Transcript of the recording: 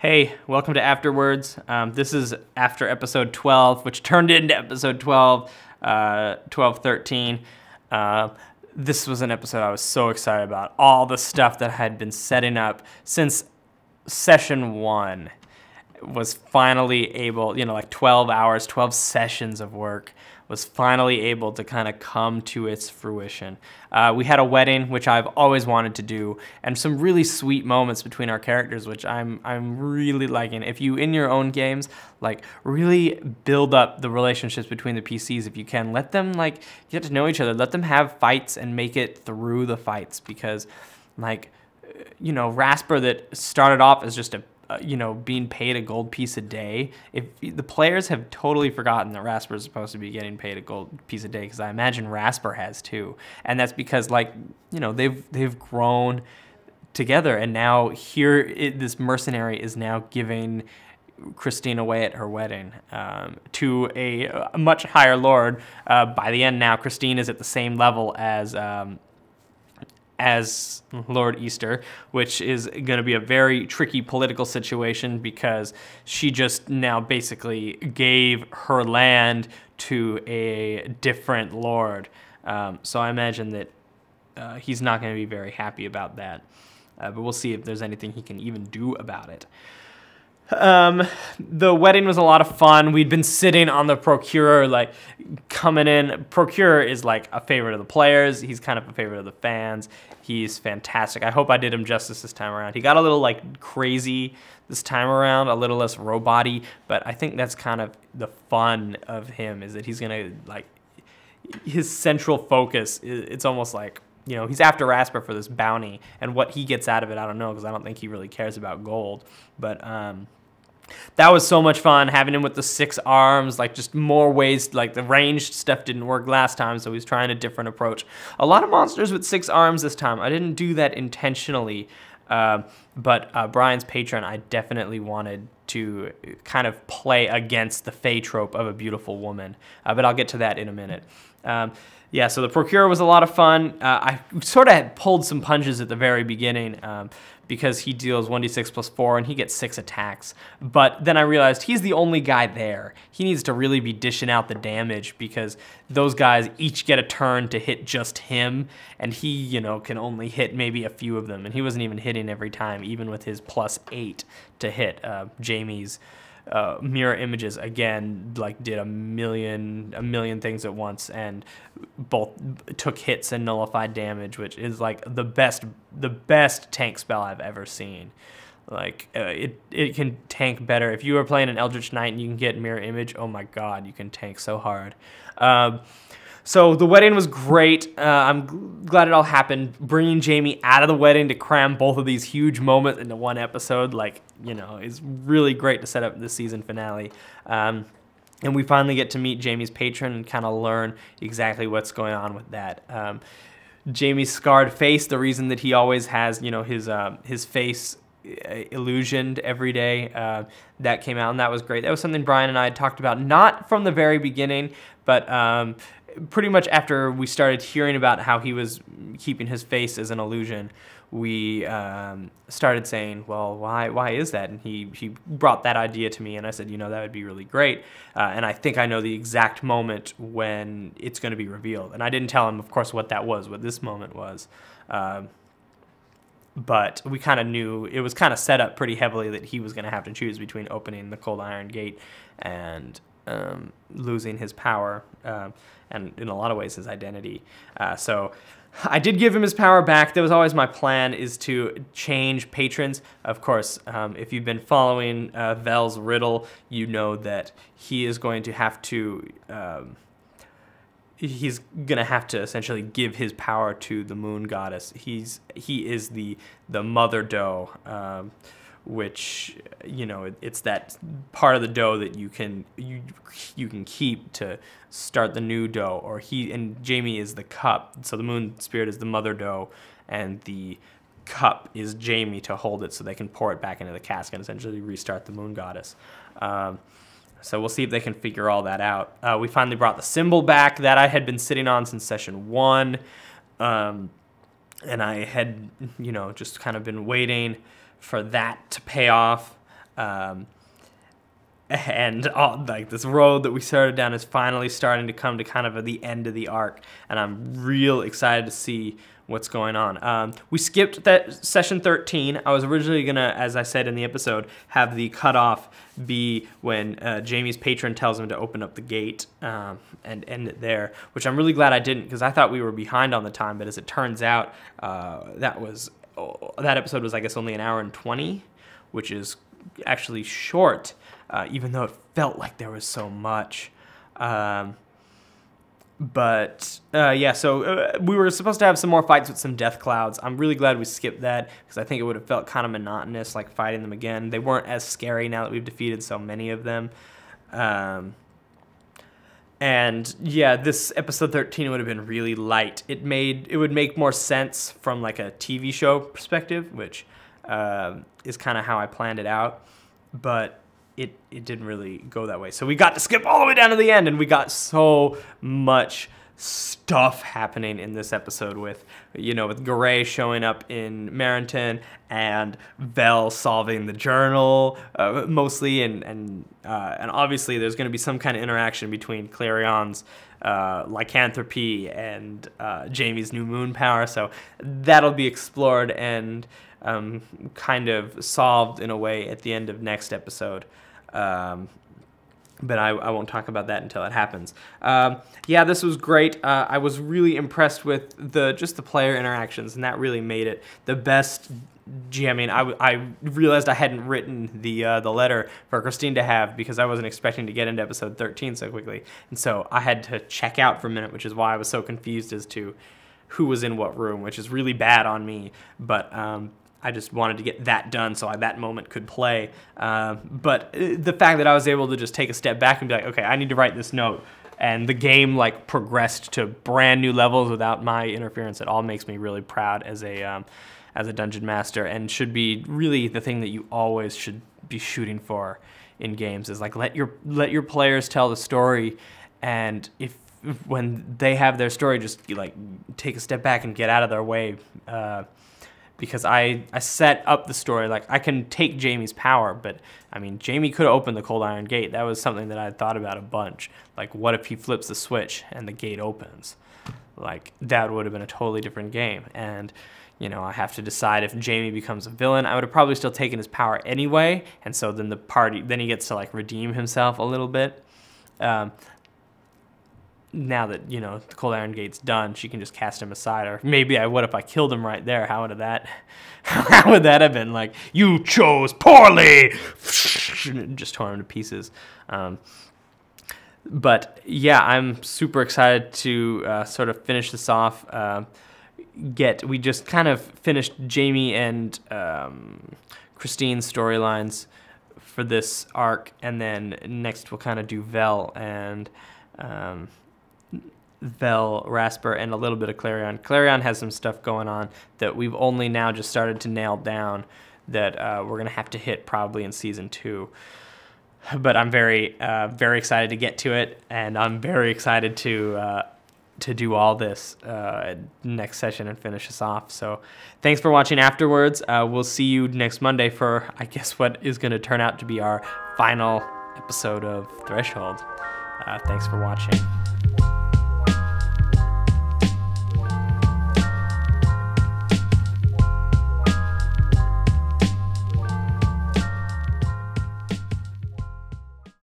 Hey, welcome to Afterwards. This is after episode 12, which turned into episode 12, 13. This was an episode I was so excited about. All the stuff that I had been setting up since session 1 was finally able, like 12 hours, 12 sessions of work, was finally able to kind of come to its fruition. We had a wedding, which I've always wanted to do, and some really sweet moments between our characters, which I'm really liking. If you, in your own games, really build up the relationships between the PCs if you can. Let them, get to know each other. Let them have fights and make it through the fights, because, Rasper that started off as just being paid a gold piece a day. If the players have totally forgotten that Rasper is supposed to be getting paid a gold piece a day, because I imagine Rasper has too, and that's because they've grown together, and now this mercenary is now giving Christine away at her wedding to a much higher lord. By the end now, Christine is at the same level as Lord Easter, which is going to be a very tricky political situation, because she just now basically gave her land to a different lord. So I imagine that he's not going to be very happy about that. But we'll see if there's anything he can even do about it. The wedding was a lot of fun. We'd been sitting on the Procurer, coming in. Procurer is a favorite of the players. He's kind of a favorite of the fans. He's fantastic. I hope I did him justice this time around. He got a little crazy this time around, a little less robot-y, but I think that's kind of the fun of him, is that he's gonna his central focus. It's almost he's after Rasper for this bounty, and what he gets out of it, I don't know, because I don't think he really cares about gold. But that was so much fun, having him with the 6 arms, just more ways. The ranged stuff didn't work last time, so he's trying a different approach. A lot of monsters with 6 arms this time. I didn't do that intentionally, but Brian's patron, I definitely wanted to kind of play against the Fey trope of a beautiful woman, but I'll get to that in a minute. Yeah, so the Procurer was a lot of fun. I sort of pulled some punches at the very beginning, because he deals 1d6 plus 4 and he gets 6 attacks. But then I realized he's the only guy there. He needs to really be dishing out the damage, because those guys each get a turn to hit just him, and he, can only hit maybe a few of them. And he wasn't even hitting every time, even with his plus 8 to hit. Jamie's mirror images again did a million things at once, and both took hits and nullified damage, which is the best tank spell I've ever seen. It can tank better. If you are playing an Eldritch Knight and you can get mirror image, oh my god, you can tank so hard. So the wedding was great. I'm glad it all happened. Bringing Jamie out of the wedding to cram both of these huge moments into one episode, is really great to set up the season finale. And we finally get to meet Jamie's patron and kind of learn exactly what's going on with that. Jamie's scarred face, the reason that he always has, his face illusioned every day, that came out, and that was great. That was something Brian and I had talked about, not from the very beginning, but pretty much after we started hearing about how he was keeping his face as an illusion. We started saying, well, why is that? And he brought that idea to me, and I said, that would be really great. And I think I know the exact moment when it's going to be revealed. And I didn't tell him, of course, what this moment was. But we kind of knew, it was kind of set up pretty heavily that he was going to have to choose between opening the Cold Iron Gate and losing his power, and in a lot of ways his identity. So I did give him his power back. That was always my plan, is to change patrons. Of course, if you've been following Vel's riddle, you know that he is going to have to essentially give his power to the moon goddess. He is the mother doe, which, it's that part of the dough that you can keep to start the new dough. And Jamie is the cup, so the moon spirit is the mother dough, and the cup is Jamie to hold it so they can pour it back into the cask and essentially restart the moon goddess. So we'll see if they can figure all that out. We finally brought the symbol back that I had been sitting on since session 1, and I had just kind of been waiting for that to pay off. And like this road that we started down is finally starting to come to kind of the end of the arc, and I'm real excited to see what's going on. We skipped that session 13. I was originally gonna, as I said in the episode, have the cutoff be when Jamie's patron tells him to open up the gate and end it there, which I'm really glad I didn't, because I thought we were behind on the time, but as it turns out, that episode was, I guess, only 1 hour and 20, which is actually short. Even though it felt like there was so much. Yeah, so we were supposed to have some more fights with some death clouds. I'm really glad we skipped that, because I think it would have felt kind of monotonous, like fighting them again. They weren't as scary now that we've defeated so many of them. And yeah, this episode 13 would have been really light. It would make more sense from like a TV show perspective, which is kind of how I planned it out. But it didn't really go that way. So we got to skip all the way down to the end, and we got so much stuff happening in this episode with Garay showing up in Marenton and Vel solving the journal mostly, and obviously there's going to be some kind of interaction between Clarion's lycanthropy and Jamie's new moon power, so that'll be explored and kind of solved in a way at the end of next episode. But I won't talk about that until it happens. Yeah, this was great. I was really impressed with just the player interactions, and that really made it the best. I mean, I realized I hadn't written the letter for Christine to have, because I wasn't expecting to get into episode 13 so quickly, and so I had to check out for a minute, which is why I was so confused as to who was in what room, which is really bad on me. But I just wanted to get that done so that moment could play. But the fact that I was able to just take a step back and be like, okay, I need to write this note, and the game like progressed to brand new levels without my interference at all, makes me really proud as a dungeon master, and should be really the thing that you always should be shooting for in games, is like let your players tell the story, and when they have their story, just like take a step back and get out of their way. Because I set up the story, like I can take Jamie's power, but I mean, Jamie could have opened the Cold Iron Gate. That was something that I had thought about a bunch. Like, what if he flips the switch and the gate opens? Like, that would have been a totally different game. And, I have to decide if Jamie becomes a villain. I would have probably still taken his power anyway, and so then then he gets to like redeem himself a little bit. Now that, the Cold Iron Gate's done, she can just cast him aside. Or maybe what if I killed him right there? How would that have been? Like, you chose poorly! Just tore him to pieces. But yeah, I'm super excited to sort of finish this off. We just kind of finished Jamie and Christine's storylines for this arc, and then next we'll kind of do Vel and Rasper, and a little bit of Clarion. Clarion has some stuff going on that we've only now just started to nail down, that we're going to have to hit probably in Season 2. But I'm very excited to get to it, and I'm very excited to do all this next session and finish us off. So thanks for watching afterwards. We'll see you next Monday for, I guess, what is going to turn out to be our final episode of Threshold. Thanks for watching.